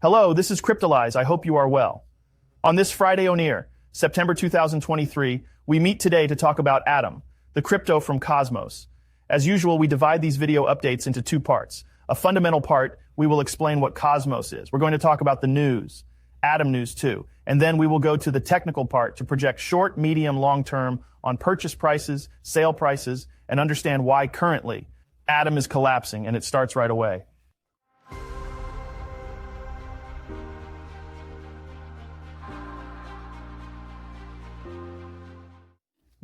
Hello, this is Cryptolyze. I hope you are well. On this Friday on Air, September 2023, we meet today to talk about Atom, the crypto from Cosmos. As usual, we divide these video updates into two parts. A fundamental part, we will explain what Cosmos is. We're going to talk about the news, Atom news too. And then we will go to the technical part to project short, medium, long term on purchase prices, sale prices, and understand why currently Atom is collapsing, and it starts right away.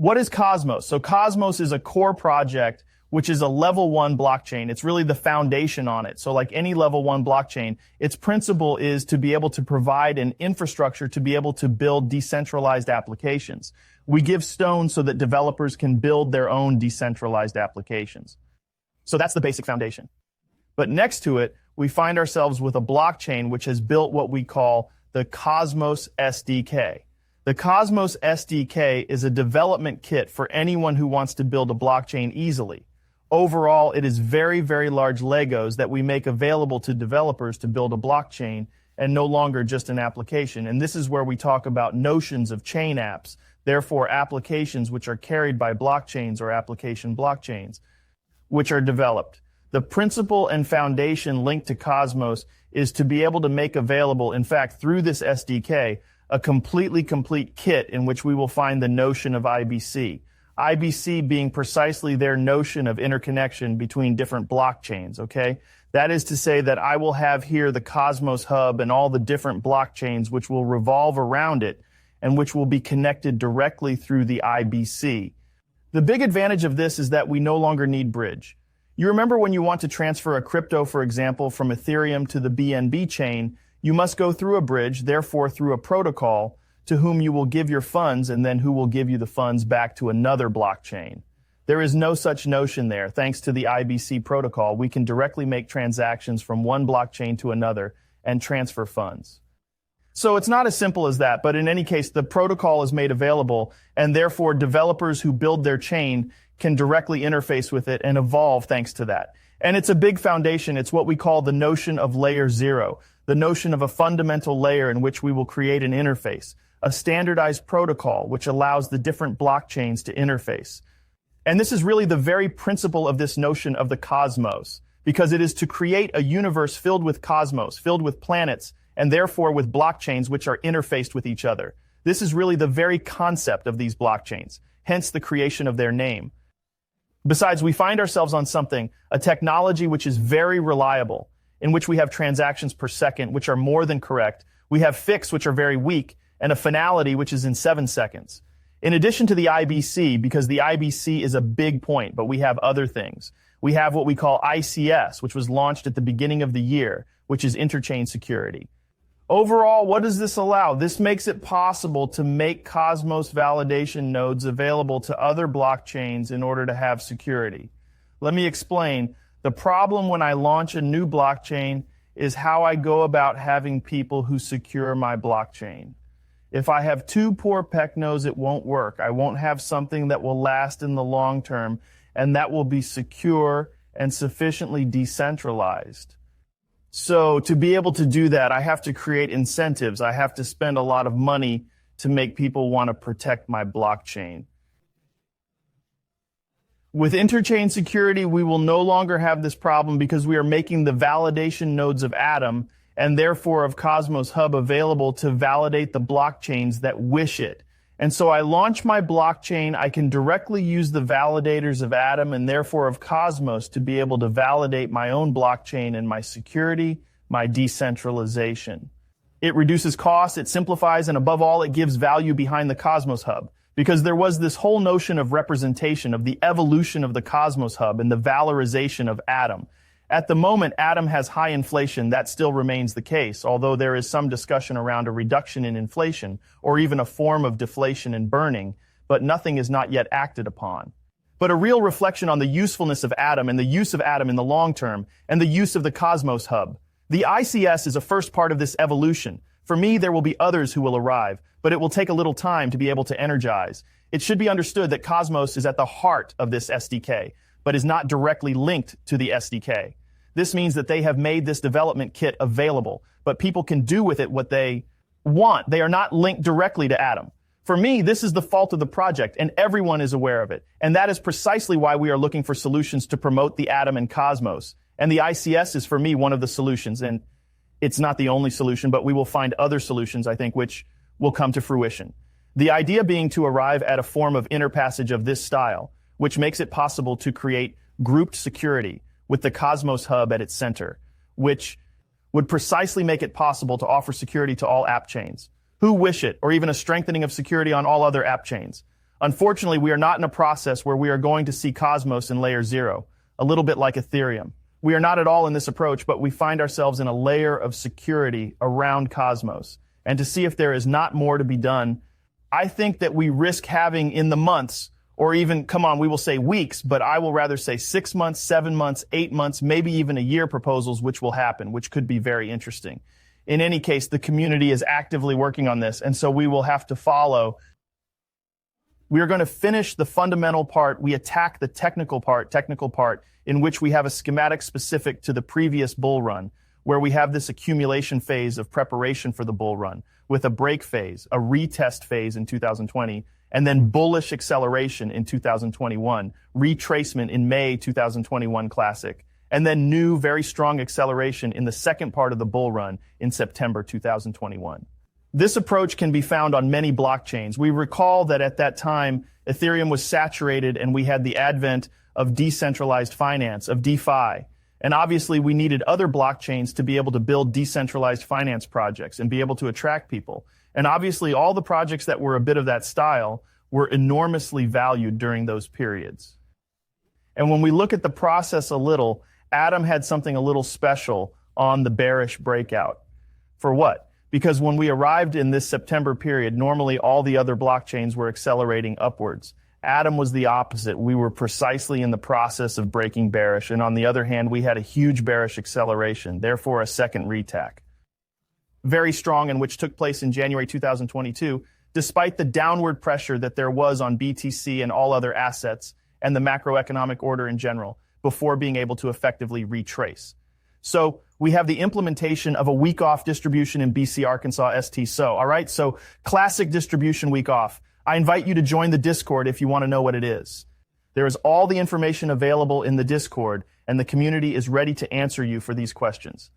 What is Cosmos? So Cosmos is a core project, which is a level 1 blockchain. It's really the foundation on it. So like any level 1 blockchain, its principle is to be able to provide an infrastructure to be able to build decentralized applications. We give stones so that developers can build their own decentralized applications. So that's the basic foundation. But next to it, we find ourselves with a blockchain which has built what we call the Cosmos SDK. The Cosmos SDK is a development kit for anyone who wants to build a blockchain easily. Overall, it is very, very large Legos that we make available to developers to build a blockchain and no longer just an application. And this is where we talk about notions of chain apps, therefore applications which are carried by blockchains or application blockchains, which are developed. The principle and foundation linked to Cosmos is to be able to make available, in fact, through this SDK, a completely complete kit in which we will find the notion of IBC. IBC being precisely their notion of interconnection between different blockchains, okay? That is to say that I will have here the Cosmos Hub and all the different blockchains which will revolve around it and which will be connected directly through the IBC. The big advantage of this is that we no longer need bridge. You remember when you want to transfer a crypto, for example, from Ethereum to the BNB chain, you must go through a bridge, therefore through a protocol to whom you will give your funds and then who will give you the funds back to another blockchain. There is no such notion there. Thanks to the IBC protocol, we can directly make transactions from one blockchain to another and transfer funds. So it's not as simple as that, but in any case, the protocol is made available and therefore developers who build their chain can directly interface with it and evolve thanks to that. And it's a big foundation. It's what we call the notion of layer 0. The notion of a fundamental layer in which we will create an interface, a standardized protocol which allows the different blockchains to interface. And this is really the very principle of this notion of the cosmos, because it is to create a universe filled with cosmos, filled with planets, and therefore with blockchains which are interfaced with each other. This is really the very concept of these blockchains, hence the creation of their name. Besides, we find ourselves on something, a technology which is very reliable, in which we have transactions per second, which are more than correct. We have fix, which are very weak, and a finality, which is in 7 seconds. In addition to the IBC, because the IBC is a big point, but we have other things. We have what we call ICS, which was launched at the beginning of the year, which is interchain security. Overall, what does this allow? This makes it possible to make Cosmos validation nodes available to other blockchains in order to have security. Let me explain. The problem when I launch a new blockchain is how I go about having people who secure my blockchain. If I have two poor Pecnos, it won't work. I won't have something that will last in the long term and that will be secure and sufficiently decentralized. So to be able to do that, I have to create incentives. I have to spend a lot of money to make people want to protect my blockchain. With interchain security, we will no longer have this problem because we are making the validation nodes of Atom and therefore of Cosmos Hub available to validate the blockchains that wish it. And so I launch my blockchain, I can directly use the validators of Atom and therefore of Cosmos to be able to validate my own blockchain and my security, my decentralization. It reduces costs, it simplifies, and above all, it gives value behind the Cosmos Hub. Because there was this whole notion of representation, of the evolution of the Cosmos Hub and the valorization of Atom. At the moment, Atom has high inflation. That still remains the case, although there is some discussion around a reduction in inflation or even a form of deflation and burning, but nothing is not yet acted upon. But a real reflection on the usefulness of Atom and the use of Atom in the long term and the use of the Cosmos Hub. The ICS is a first part of this evolution. For me, there will be others who will arrive, but it will take a little time to be able to energize. It should be understood that Cosmos is at the heart of this SDK, but is not directly linked to the SDK. This means that they have made this development kit available, but people can do with it what they want. They are not linked directly to Atom. For me, this is the fault of the project, and everyone is aware of it. And that is precisely why we are looking for solutions to promote the Atom and Cosmos. And the ICS is, for me, one of the solutions. And it's not the only solution, but we will find other solutions, I think, which will come to fruition. The idea being to arrive at a form of interpassage of this style, which makes it possible to create grouped security with the Cosmos hub at its center, which would precisely make it possible to offer security to all app chains who wish it, or even a strengthening of security on all other app chains. Unfortunately, we are not in a process where we are going to see Cosmos in layer 0, a little bit like Ethereum. We are not at all in this approach, but we find ourselves in a layer of security around Cosmos. And to see if there is not more to be done, I think that we risk having in the months, or even, we will say weeks, but I will rather say 6 months, 7 months, 8 months, maybe even a year proposals, which will happen, which could be very interesting. In any case, the community is actively working on this, and so we will have to follow. We are going to finish the fundamental part. We attack the technical part, in which we have a schematic specific to the previous bull run, where we have this accumulation phase of preparation for the bull run, with a break phase, a retest phase in 2020, and then bullish acceleration in 2021, retracement in May 2021 Classic, and then new, very strong acceleration in the second part of the bull run in September 2021. This approach can be found on many blockchains. We recall that at that time, Ethereum was saturated and we had the advent of decentralized finance, of DeFi. And obviously we needed other blockchains to be able to build decentralized finance projects and be able to attract people. And obviously all the projects that were a bit of that style were enormously valued during those periods. And when we look at the process a little, Atom had something a little special on the bearish breakout. For what? Because when we arrived in this September period, normally all the other blockchains were accelerating upwards. Atom was the opposite. We were precisely in the process of breaking bearish, and on the other hand, we had a huge bearish acceleration, therefore a second retack. Very strong, and which took place in January 2022, despite the downward pressure that there was on BTC and all other assets and the macroeconomic order in general, before being able to effectively retrace. So we have the implementation of a week off distribution in BC Arkansas ST. So, all right, so classic distribution week off. I invite you to join the Discord if you want to know what it is. There is all the information available in the Discord, and the community is ready to answer you for these questions.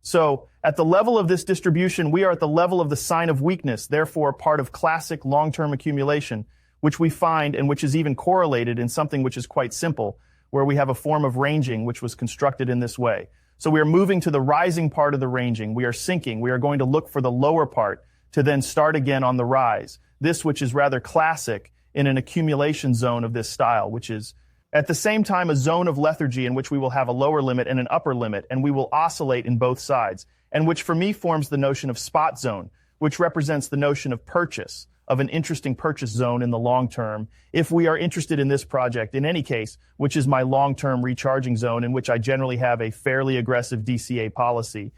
So at the level of this distribution, we are at the level of the sign of weakness, therefore part of classic long-term accumulation, which we find and which is even correlated in something which is quite simple, where we have a form of ranging which was constructed in this way. So we are moving to the rising part of the ranging. We are sinking. We are going to look for the lower part to then start again on the rise. This which is rather classic in an accumulation zone of this style, which is at the same time a zone of lethargy in which we will have a lower limit and an upper limit, and we will oscillate in both sides, and which for me forms the notion of spot zone, which represents the notion of purchase, of an interesting purchase zone in the long term, if we are interested in this project in any case, which is my long-term recharging zone in which I generally have a fairly aggressive DCA policy.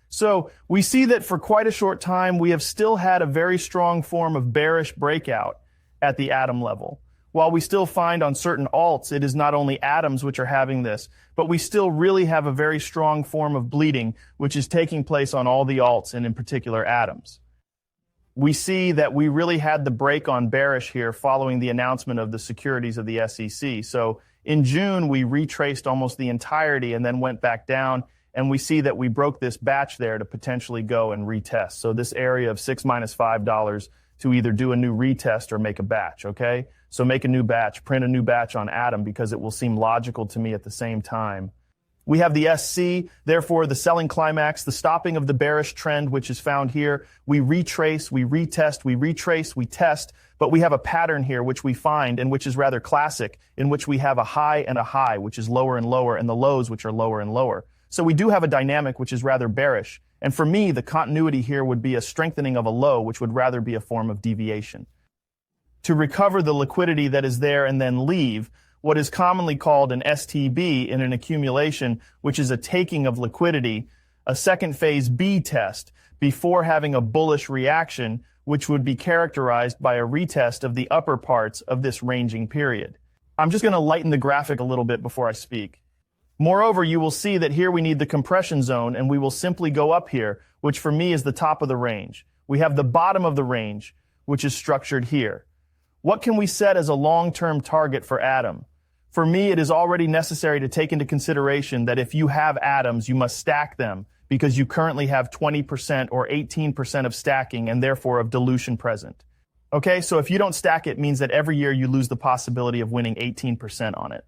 So we see that for quite a short time, we have still had a very strong form of bearish breakout at the atom level. While we still find on certain alts, it is not only atoms which are having this, but we still really have a very strong form of bleeding, which is taking place on all the alts and in particular atoms. We see that we really had the break on bearish here following the announcement of the securities of the SEC. So in June, we retraced almost the entirety and then went back down, and we see that we broke this batch there to potentially go and retest. So this area of $6 minus $5 to either do a new retest or make a batch, okay? So make a new batch, print a new batch on Atom because it will seem logical to me at the same time. We have the SC, therefore the selling climax, the stopping of the bearish trend, which is found here. We retrace, we retest, we retrace, we test, but we have a pattern here which we find and which is rather classic, in which we have a high and a high, which is lower and lower, and the lows which are lower and lower. So we do have a dynamic which is rather bearish. And for me, the continuity here would be a strengthening of a low, which would rather be a form of deviation. To recover the liquidity that is there and then leave, what is commonly called an STB in an accumulation, which is a taking of liquidity, a second phase B test, before having a bullish reaction, which would be characterized by a retest of the upper parts of this ranging period. I'm just going to lighten the graphic a little bit before I speak. Moreover, you will see that here we need the compression zone, and we will simply go up here, which for me is the top of the range. We have the bottom of the range, which is structured here. What can we set as a long-term target for Atom? For me, it is already necessary to take into consideration that if you have atoms, you must stack them because you currently have 20% or 18% of stacking and therefore of dilution present. Okay, so if you don't stack it, means that every year you lose the possibility of winning 18% on it.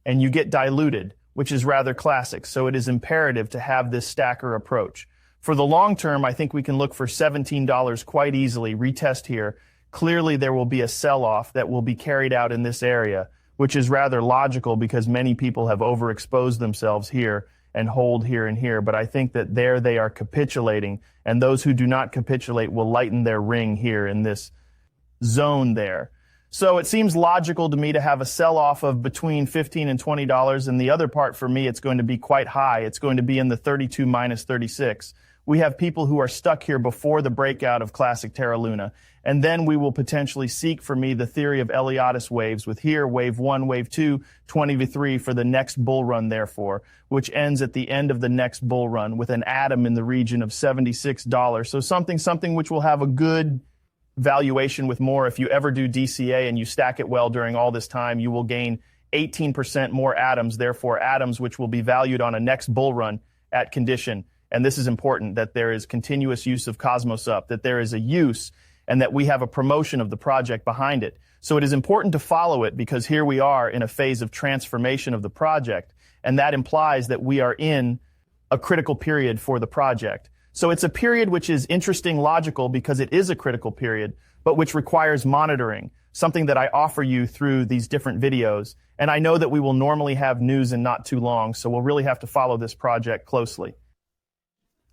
And you get diluted, which is rather classic, so it is imperative to have this stacker approach. For the long term, I think we can look for $17 quite easily, retest here. Clearly, there will be a sell-off that will be carried out in this area, which is rather logical because many people have overexposed themselves here and hold here and here. But I think that there they are capitulating, and those who do not capitulate will lighten their ring here in this zone there. So it seems logical to me to have a sell-off of between $15 and $20, and the other part for me, it's going to be quite high. It's going to be in the 32 minus 36. We have people who are stuck here before the breakout of classic Terra Luna. And then we will potentially seek, for me, the theory of Eliottis waves with here, wave 1, wave 2, 20v3 for the next bull run, therefore, which ends at the end of the next bull run with an atom in the region of $76. So something which will have a good valuation with more. If you ever do DCA and you stack it well during all this time, you will gain 18% more atoms, therefore atoms which will be valued on a next bull run at condition. And this is important, that there is continuous use of Cosmos Up, that there is a use and that we have a promotion of the project behind it. So it is important to follow it because here we are in a phase of transformation of the project, and that implies that we are in a critical period for the project. So it's a period which is interesting, logical, because it is a critical period, but which requires monitoring, something that I offer you through these different videos. And I know that we will normally have news in not too long, so we'll really have to follow this project closely.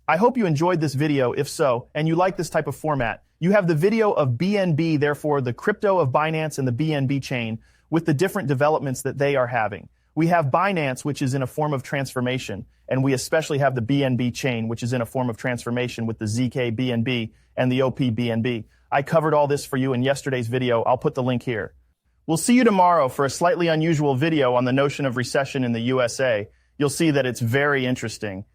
I hope you enjoyed this video. If so, and you like this type of format, you have the video of BNB, therefore the crypto of Binance and the BNB chain with the different developments that they are having. We have Binance, which is in a form of transformation, and we especially have the BNB chain, which is in a form of transformation with the ZK BNB and the OP BNB. I covered all this for you in yesterday's video. I'll put the link here. We'll see you tomorrow for a slightly unusual video on the notion of recession in the USA. You'll see that it's very interesting.